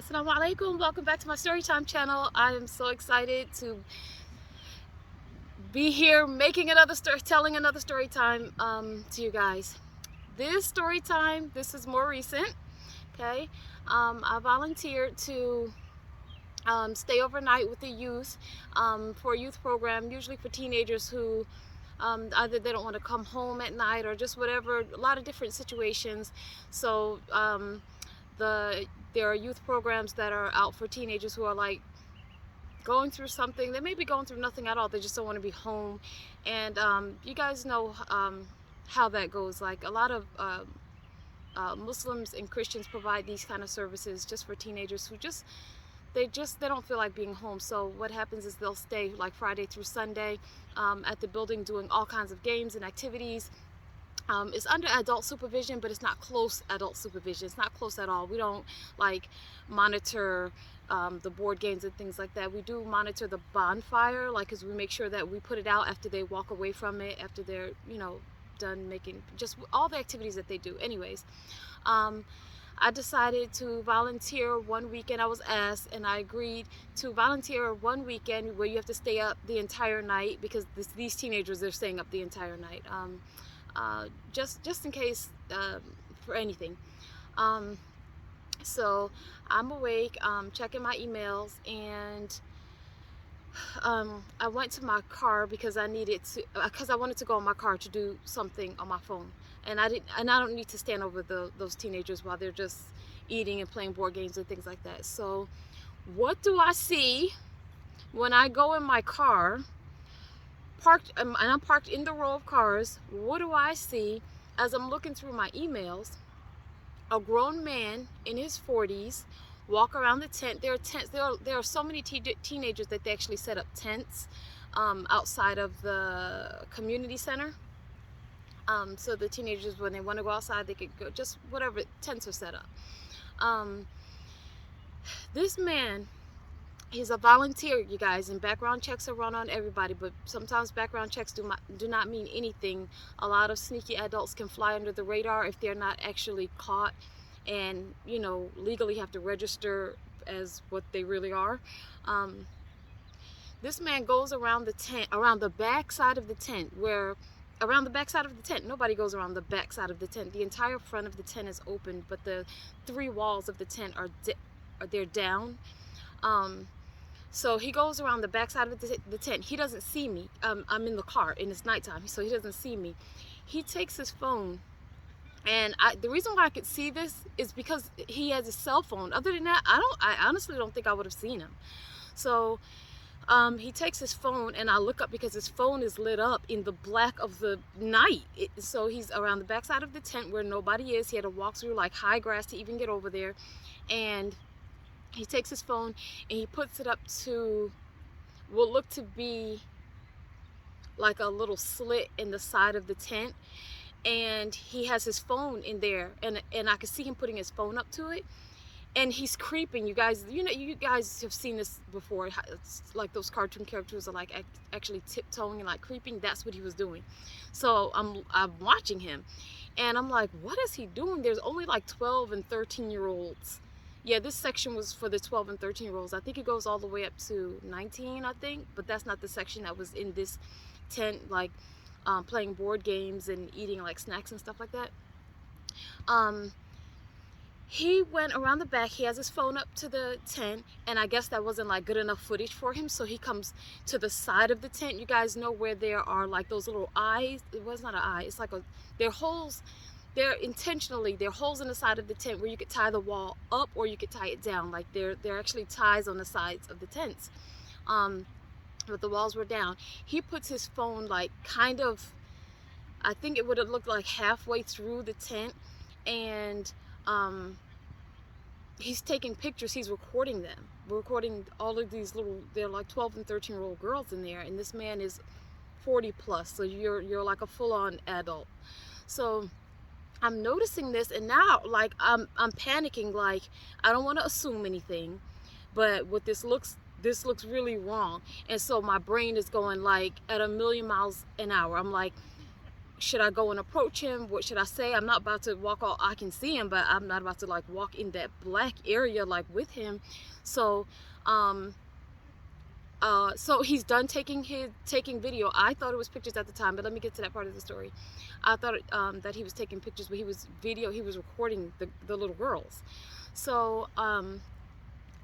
Assalamu alaikum, welcome back to my storytime channel. I am so excited to be here making another story, telling another story time to you guys. This story time, this is more recent, okay? I volunteered to stay overnight with the youth for a youth program, usually for teenagers who either they don't want to come home at night or just whatever, a lot of different situations. So there are youth programs that are out for teenagers who are like going through something. They may be going through nothing at all, they just don't want to be home. And you guys know how that goes. Like a lot of Muslims and Christians provide these kind of services just for teenagers who they don't feel like being home. So what happens is they'll stay like Friday through Sunday at the building doing all kinds of games and activities. It's under adult supervision, but it's not close adult supervision. It's not close at all. We don't like monitor the board games and things like that. We do monitor the bonfire, like, because we make sure that we put it out after they walk away from it, after they're, done making just all the activities that they do. Anyways, I decided to volunteer one weekend. I was asked, and I agreed to volunteer one weekend where you have to stay up the entire night because these teenagers, they're staying up the entire night. Just in case for anything. So I'm awake, checking my emails, and I went to my car because I wanted to go in my car to do something on my phone, and I don't need to stand over those teenagers while they're just eating and playing board games and things like that. So what do I see when I go in my car? Parked, and I'm parked in the row of cars. What do I see as I'm looking through my emails? A grown man in his 40s walk around the tent. There are tents. There are so many teenagers that they actually set up tents outside of the community center. So the teenagers, when they want to go outside, they could go. Just whatever, tents are set up. This man, he's a volunteer, you guys, and background checks are run on everybody, but sometimes background checks do not mean anything. A lot of sneaky adults can fly under the radar if they're not actually caught and, legally have to register as what they really are. This man goes around the tent, around the back side of the tent, around the back side of the tent. Nobody goes around the back side of the tent. The entire front of the tent is open, but the three walls of the tent they're down. So he goes around the backside of the tent. He doesn't see me. I'm in the car and it's nighttime, so he doesn't see me. He takes his phone, and the reason why I could see this is because he has a cell phone. Other than that, I honestly don't think I would have seen him. So he takes his phone, and I look up because his phone is lit up in the black of the night. So he's around the backside of the tent where nobody is. He had to walk through like high grass to even get over there, and he takes his phone and he puts it up to what looked to be like a little slit in the side of the tent, and he has his phone in there, and I could see him putting his phone up to it, and he's creeping. You guys have seen this before. It's like those cartoon characters are like actually tiptoeing and like creeping. That's what he was doing. So I'm watching him, and I'm like, what is he doing? There's only like 12 and 13-year-olds. Yeah, this section was for the 12 and 13-year-olds. I think it goes all the way up to 19, I think, but that's not the section that was in this tent, like playing board games and eating like snacks and stuff like that. He went around the back. He has his phone up to the tent, and I guess that wasn't like good enough footage for him, so he comes to the side of the tent. You guys know where there are like those little eyes. It was not an eye. It's like they're holes. They're holes in the side of the tent where you could tie the wall up or you could tie it down. Like they're actually ties on the sides of the tents. But the walls were down. He puts his phone like kind of, I think it would have looked like halfway through the tent, and he's taking pictures. He's recording them. We're recording all of these they're like 12 and 13-year-old girls in there, and this man is 40 plus, so you're like a full-on adult. So I'm noticing this, and now like I'm panicking. Like, I don't want to assume anything, but this looks really wrong. And so my brain is going like at a million miles an hour. I'm like, should I go and approach him? What should I say? I'm not about to walk all, I can see him, but I'm not about to like walk in that black area like with him. So so he's done taking video. I thought it was pictures at the time, but let me get to that part of the story. I thought that he was taking pictures, but he was recording the little girls. So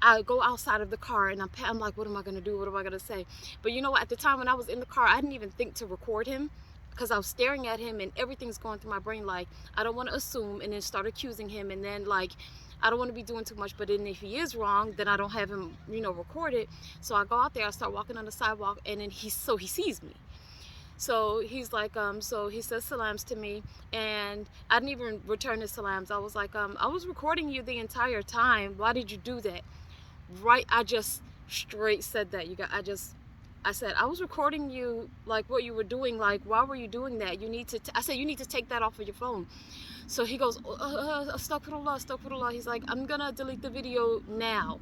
I go outside of the car and I'm like, what am I gonna do? What am I gonna say? But you know what? At the time when I was in the car, I didn't even think to record him, because I was staring at him and everything's going through my brain. Like, I don't want to assume and then start accusing him, and then like, I don't want to be doing too much. But then if he is wrong, then I don't have him, recorded. So I go out there, I start walking on the sidewalk, and then he sees me. So he's like, so he says salams to me, and I didn't even return his salams. I was like, I was recording you the entire time. Why did you do that? Right, I just straight said that. I said, I was recording you, like what you were doing. Like, why were you doing that? You need to, I said, you need to take that off of your phone. So he goes, astaghfirullah, astaghfirullah. He's like, I'm gonna delete the video now.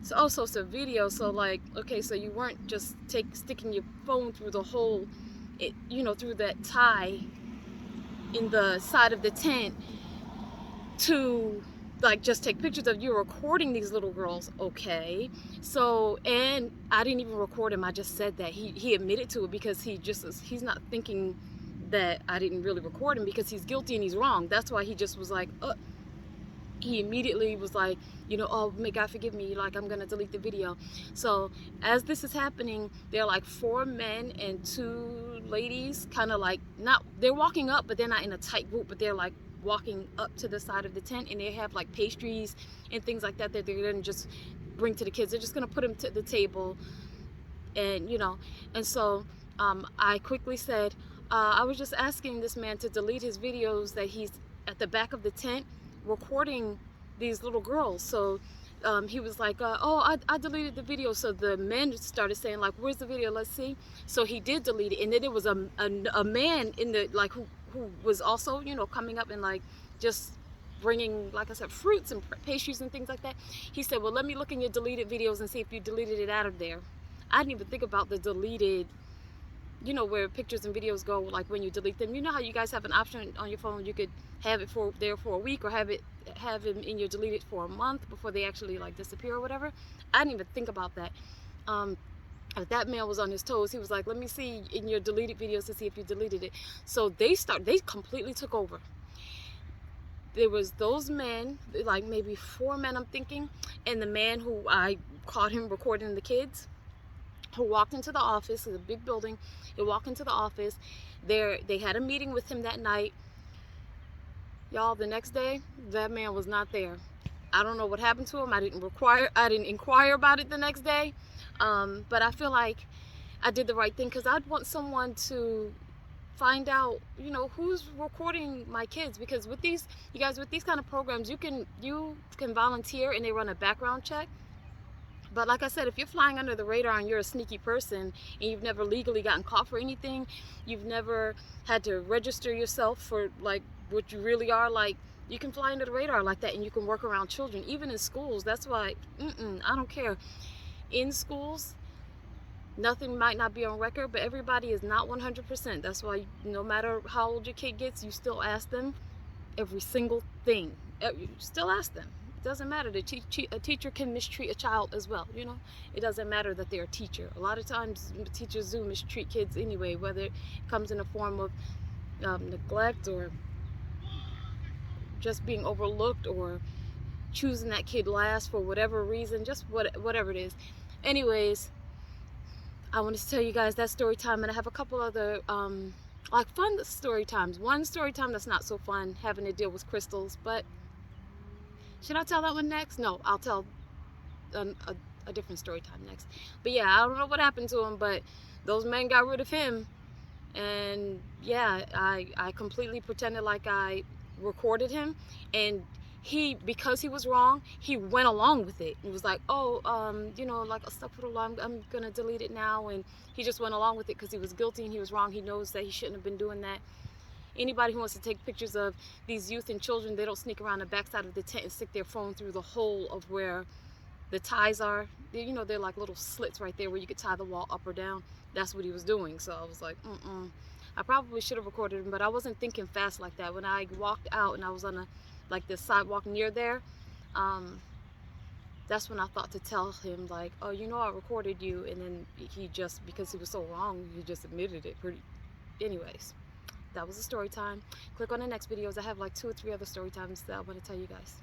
So, so it's a video. So like, okay, so you weren't just sticking your phone through the hole, through that tie in the side of the tent to like just take pictures of you recording these little girls. Okay, so, and I didn't even record him. I just said that. He admitted to it, because he's not thinking that I didn't really record him, because he's guilty and he's wrong. That's why he just was like, he immediately was like, oh, may God forgive me, like, I'm gonna delete the video. So as this is happening, there are like 4 men and 2 ladies, kind of like, they're walking up, but they're not in a tight group, but they're like walking up to the side of the tent, and they have like pastries and things like that that they're gonna just bring to the kids. They're just gonna put them to the table, and and so I quickly said, I was just asking this man to delete his videos that he's at the back of the tent recording these little girls. So he was like, oh, I deleted the video. So the men started saying like, where's the video, let's see. So he did delete it, and then there was a man in the, like, who was also coming up and like just bringing, like I said, fruits and pastries and things like that. He said, well, let me look in your deleted videos and see if you deleted it out of there. I didn't even think about the deleted, where pictures and videos go, like when you delete them. You know how you guys have an option on your phone, you could have it there for a week, or have them in your deleted for a month before they actually like disappear or whatever. I didn't even think about that. That man was on his toes. He was like, let me see in your deleted videos to see if you deleted it. So they completely took over. There was those men, like maybe 4 men, I'm thinking, and the man who I caught him recording the kids, who walked into the office. It's a big building. He walked into the office. They had a meeting with him that night. Y'all, the next day, that man was not there. I don't know what happened to him. I didn't inquire about it the next day. But I feel like I did the right thing, because I'd want someone to find out, who's recording my kids. Because with these, you guys, with these kind of programs, you can volunteer and they run a background check. But like I said, if you're flying under the radar and you're a sneaky person and you've never legally gotten caught for anything, you've never had to register yourself for like what you really are, like, you can fly under the radar like that, and you can work around children, even in schools. That's why, I don't care. In schools, nothing might not be on record, but everybody is not 100%. That's why no matter how old your kid gets, you still ask them every single thing. You still ask them. Doesn't matter. A teacher can mistreat a child as well. It doesn't matter that they're a teacher. A lot of times teachers do mistreat kids anyway, whether it comes in the form of neglect, or just being overlooked, or choosing that kid last for whatever reason, just whatever it is. Anyways, I wanted to tell you guys that story time, and I have a couple other like fun story times. One story time that's not so fun, having to deal with crystals, but should I tell that one next? No, I'll tell a different story time next. But yeah, I don't know what happened to him, but those men got rid of him. And yeah, I completely pretended like I recorded him. And because he was wrong, he went along with it. He was like, oh, like, astaghfirullah, I'm gonna delete it now. And he just went along with it because he was guilty and he was wrong. He knows that he shouldn't have been doing that. Anybody who wants to take pictures of these youth and children, they don't sneak around the backside of the tent and stick their phone through the hole of where the ties are. They're like little slits right there where you could tie the wall up or down. That's what he was doing. So I was like, I probably should have recorded him, but I wasn't thinking fast like that. When I walked out and I was on a like the sidewalk near there, that's when I thought to tell him like, oh, you know, I recorded you, and then he just, because he was so wrong, he just admitted it. Pretty, anyways, that was a story time. Click on the next videos. I have like 2 or 3 other story times that I want to tell you guys.